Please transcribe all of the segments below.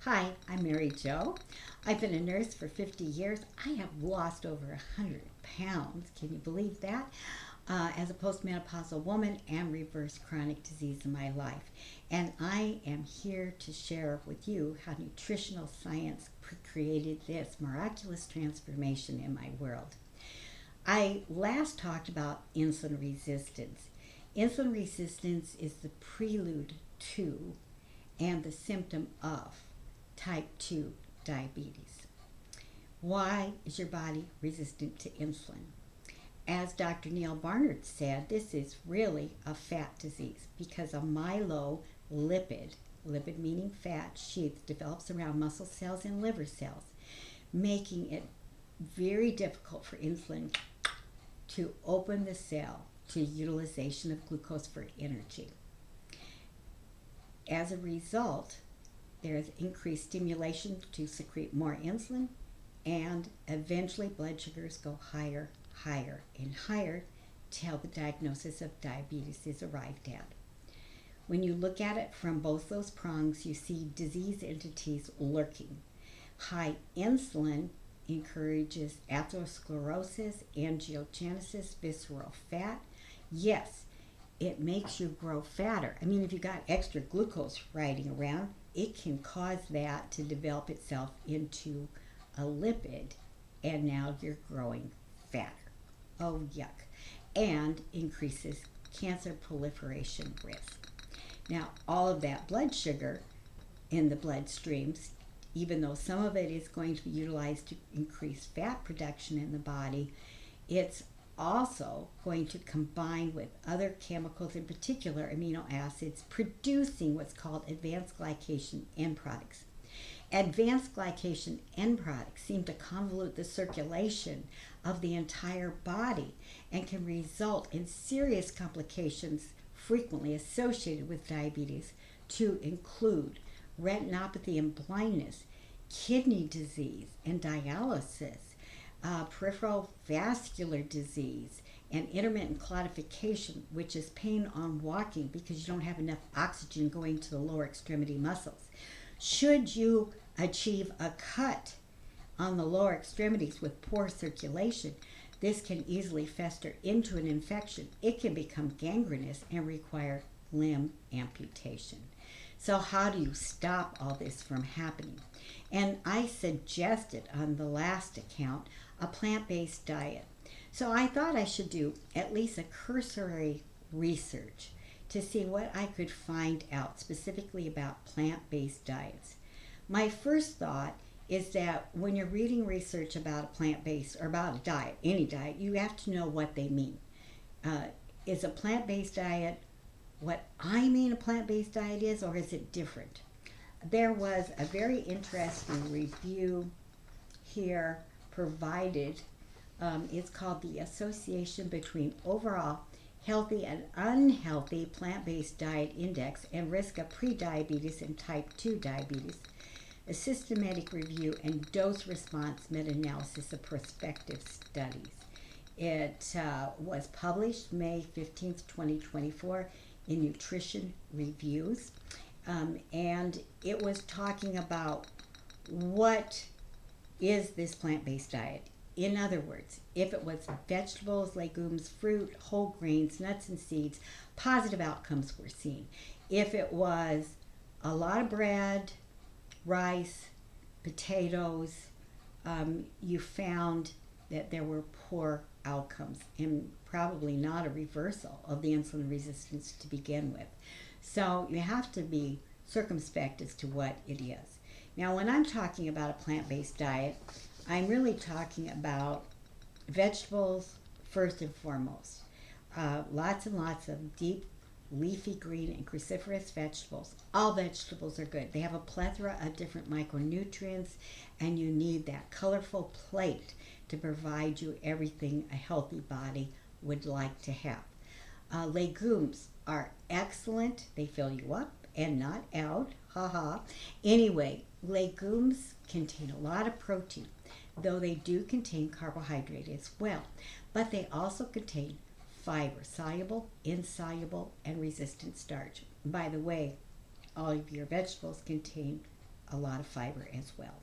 Hi, I'm Mary Jo. I've been a nurse for 50 years. I have lost over 100 pounds. Can you believe that? As a postmenopausal woman and reversed chronic disease in my life. And I am here to share with you how nutritional science created this miraculous transformation in my world. I last talked about insulin resistance. Insulin resistance is the prelude to and the symptom of type 2 diabetes. Why is your body resistant to insulin? As Dr. Neil Barnard said, this is really a fat disease because a myeloid-lipid, lipid meaning fat, sheath develops around muscle cells and liver cells, making it very difficult for insulin to open the cell to utilization of glucose for energy. As a result, there's increased stimulation to secrete more insulin, and eventually blood sugars go higher, higher, and higher till the diagnosis of diabetes is arrived at. When you look at it from both those prongs, you see disease entities lurking. High insulin encourages atherosclerosis, angiogenesis, visceral fat. Yes, it makes you grow fatter. I mean, if you got extra glucose riding around, it can cause that to develop itself into a lipid, and now you're growing fatter. Oh, yuck. And increases cancer proliferation risk. Now, all of that blood sugar in the bloodstreams, even though some of it is going to be utilized to increase fat production in the body, it's also going to combine with other chemicals, in particular amino acids, producing what's called advanced glycation end products. Advanced glycation end products seem to convolute the circulation of the entire body and can result in serious complications frequently associated with diabetes, to include retinopathy and blindness, kidney disease and dialysis, peripheral vascular disease, and intermittent claudication, which is pain on walking because you don't have enough oxygen going to the lower extremity muscles. Should you achieve a cut on the lower extremities with poor circulation, this can easily fester into an infection. It can become gangrenous and require limb amputation. So how do you stop all this from happening? And I suggested on the last account a plant-based diet. So I thought I should do at least a cursory research to see what I could find out specifically about plant-based diets. My first thought is that when you're reading research about a plant-based or about a diet, any diet, you have to know what they mean. Is a plant-based diet what I mean a plant-based diet is, or is it different? There was a very interesting review here provided. It's called the Association Between Overall Healthy and Unhealthy Plant-Based Diet Index and Risk of Prediabetes and Type 2 Diabetes, a systematic review and dose response meta-analysis of prospective studies. It was published May 15th, 2024 in Nutrition Reviews, and it was talking about what is this plant-based diet. In other words, if it was vegetables, legumes, fruit, whole grains, nuts and seeds, positive outcomes were seen. If it was a lot of bread, rice, potatoes, you found that there were poor outcomes and probably not a reversal of the insulin resistance to begin with. So you have to be circumspect as to what it is. Now, when I'm talking about a plant-based diet, I'm really talking about vegetables first and foremost. Lots and lots of deep leafy green and cruciferous vegetables. All vegetables are good. They have a plethora of different micronutrients, and you need that colorful plate to provide you everything a healthy body would like to have. Legumes are excellent. They fill you up and not out. Anyway, legumes contain a lot of protein, though they do contain carbohydrate as well. But they also contain fiber, soluble, insoluble, and resistant starch. By the way, all of your vegetables contain a lot of fiber as well.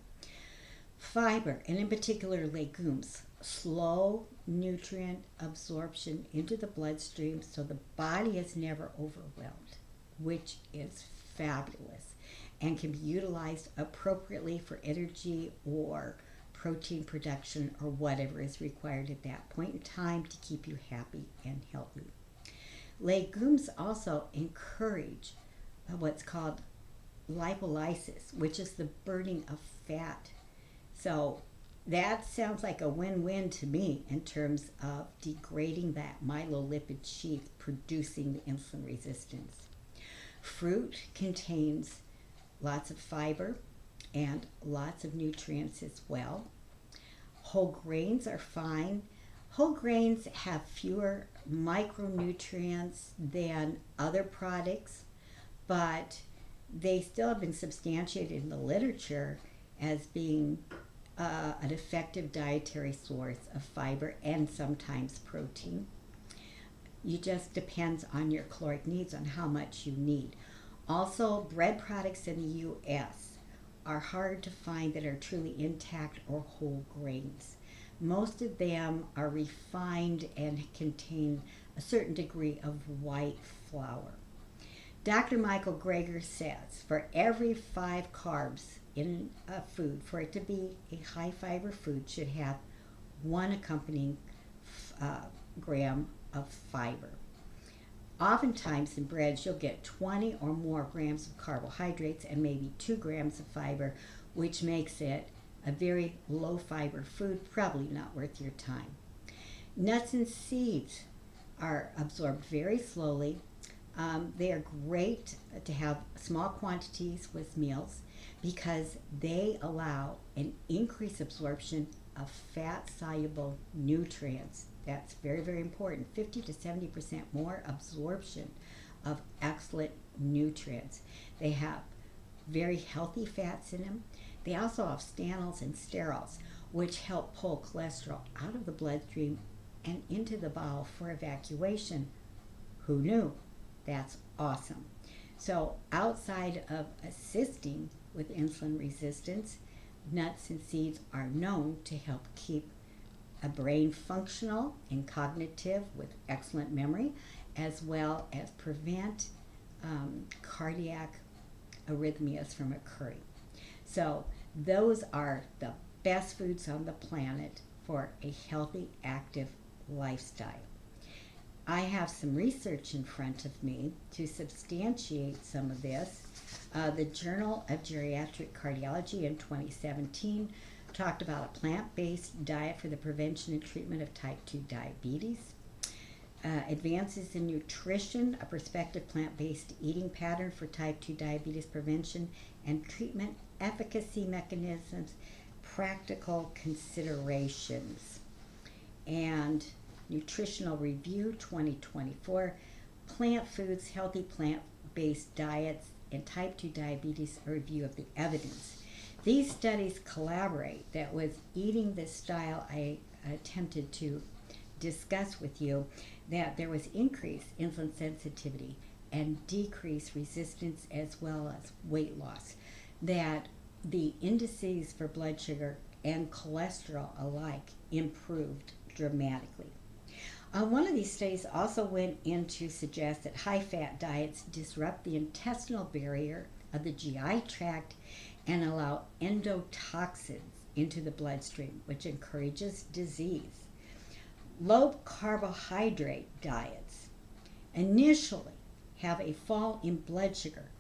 Fiber, and in particular legumes, slow nutrient absorption into the bloodstream so the body is never overwhelmed, which is fabulous and can be utilized appropriately for energy or protein production or whatever is required at that point in time to keep you happy and healthy. Legumes also encourage what's called lipolysis, which is the burning of fat. So that sounds like a win-win to me in terms of degrading that myeloid-lipid sheath, producing the insulin resistance. Fruit contains lots of fiber and lots of nutrients as well. Whole grains are fine. Whole grains have fewer micronutrients than other products, but they still have been substantiated in the literature as being an effective dietary source of fiber and sometimes protein. It just depends on your caloric needs on how much you need. Also, bread products in the U.S. are hard to find that are truly intact or whole grains. Most of them are refined and contain a certain degree of white flour. Dr. Michael Greger says for every 5 carbs in a food, for it to be a high fiber food, should have 1 accompanying gram of fiber. Oftentimes in breads you'll get 20 or more grams of carbohydrates and maybe 2 grams of fiber, which makes it a very low fiber food, probably not worth your time. Nuts and seeds are absorbed very slowly. They are great to have small quantities with meals because they allow an increased absorption of fat-soluble nutrients. That's very, very important. 50 to 70% more absorption of excellent nutrients. They have very healthy fats in them. They also have stanols and sterols, which help pull cholesterol out of the bloodstream and into the bowel for evacuation. Who knew? That's awesome. So outside of assisting with insulin resistance, nuts and seeds are known to help keep a brain functional and cognitive with excellent memory, as well as prevent cardiac arrhythmias from occurring. So those are the best foods on the planet for a healthy, active lifestyle. I have some research in front of me to substantiate some of this. The Journal of Geriatric Cardiology in 2017 talked about a plant-based diet for the prevention and treatment of type 2 diabetes. Advances in Nutrition, a prospective plant-based eating pattern for type 2 diabetes prevention and treatment, efficacy mechanisms, practical considerations. And Nutritional Review 2024, Plant Foods, Healthy Plant-Based Diets, and Type 2 Diabetes, a review of the evidence. These studies collaborate that with eating this style I attempted to discuss with you, that there was increased insulin sensitivity and decreased resistance as well as weight loss, that the indices for blood sugar and cholesterol alike improved dramatically. One of these studies also went in to suggest that high-fat diets disrupt the intestinal barrier of the GI tract and allow endotoxins into the bloodstream, which encourages disease. Low carbohydrate diets initially have a fall in blood sugar,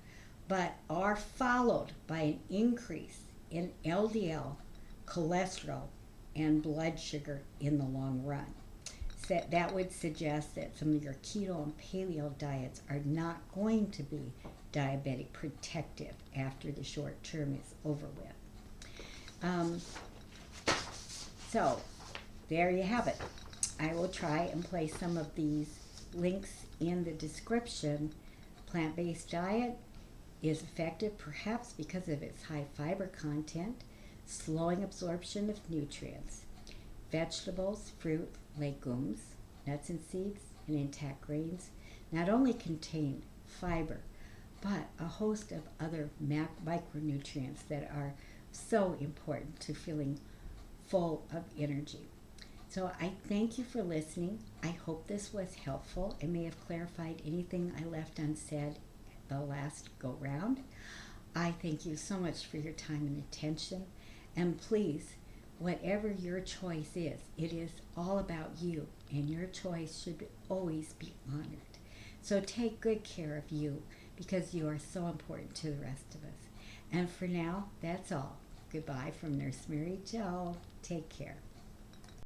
but are followed by an increase in LDL, cholesterol, and blood sugar in the long run. So that would suggest that some of your keto and paleo diets are not going to be diabetic protective after the short term is over with. So there you have it. I will try and place some of these links in the description. Plant-based diet is effective perhaps because of its high fiber content, slowing absorption of nutrients. Vegetables, fruit, legumes, nuts and seeds, and intact grains not only contain fiber, but a host of other micronutrients that are so important to feeling full of energy. So I thank you for listening. I hope this was helpful and may have clarified anything I left unsaid the last go round. I thank you so much for your time and attention. And please, whatever your choice is, it is all about you, and your choice should always be honored. So take good care of you, because you are so important to the rest of us. And for now, that's all. Goodbye from Nurse Mary Jo. Take care.